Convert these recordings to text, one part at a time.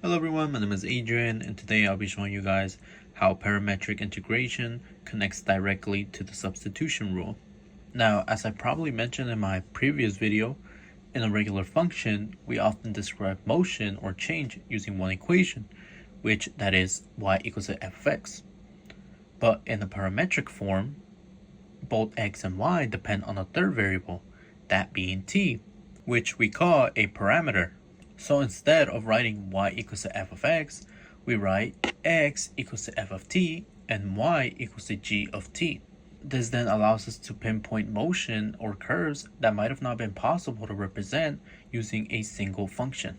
Hello everyone, my name is Adrian, and today I'll be showing you guys how parametric integration connects directly to the substitution rule. Now, as I probably mentioned in my previous video, in a regular function, we often describe motion or change using one equation, which that is y equals to f of x. But in the parametric form, both x and y depend on a third variable, that being t, which we call a parameter. So instead of writing y equals to f of x, we write x equals to f of t and y equals to g of t. This then allows us to pinpoint motion or curves that might have not been possible to represent using a single function.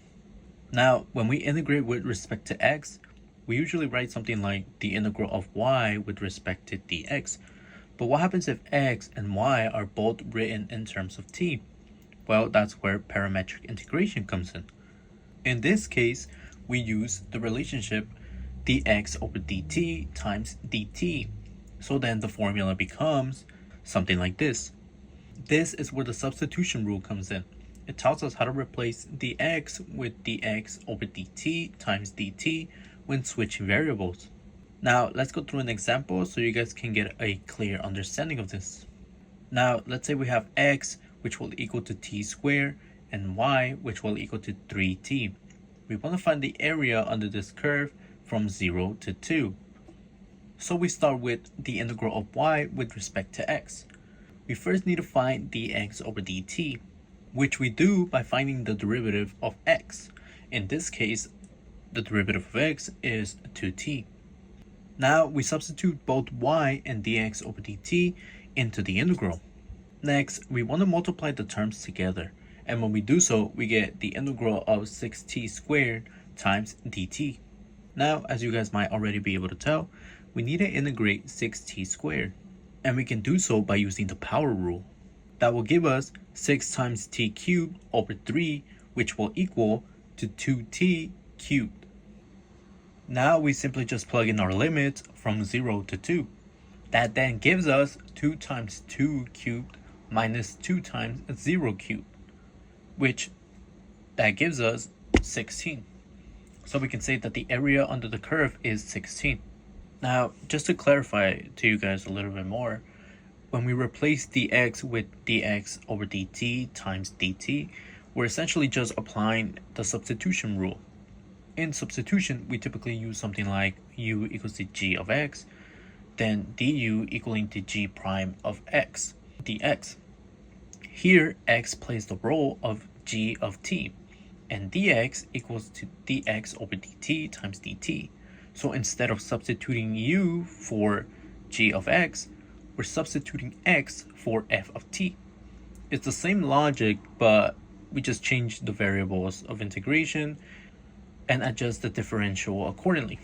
Now, when we integrate with respect to x, we usually write something like the integral of y with respect to dx. But what happens if x and y are both written in terms of t? Well, that's where parametric integration comes in. In this case, we use the relationship dx over dt times dt. So then the formula becomes something like this. This is where the substitution rule comes in. It tells us how to replace dx with dx over dt times dt when switching variables. Now, let's go through an example so you guys can get a clear understanding of this. Now, let's say we have x, which will equal to t squared, and y, which will equal to 3t. We want to find the area under this curve from 0 to 2. So we start with the integral of y with respect to x. We first need to find dx over dt, which we do by finding the derivative of x. In this case, the derivative of x is 2t. Now we substitute both y and dx over dt into the integral. Next, we want to multiply the terms together. And when we do so, we get the integral of 6t squared times dt. Now, as you guys might already be able to tell, we need to integrate 6t squared. And we can do so by using the power rule. That will give us 6 times t cubed over 3, which will equal to 2t cubed. Now we simply just plug in our limits from 0 to 2. That then gives us 2 times 2 cubed minus 2 times 0 cubed, which that gives us 16. So we can say that the area under the curve is 16. Now, just to clarify to you guys a little bit more, when we replace dx with dx over dt times dt, we're essentially just applying the substitution rule. In substitution, we typically use something like u equals to g of x, then du equaling to g prime of x dx. Here, x plays the role of g of t, and dx equals to dx over dt times dt. So instead of substituting u for g of x, we're substituting x for f of t. It's the same logic, but we just change the variables of integration and adjust the differential accordingly.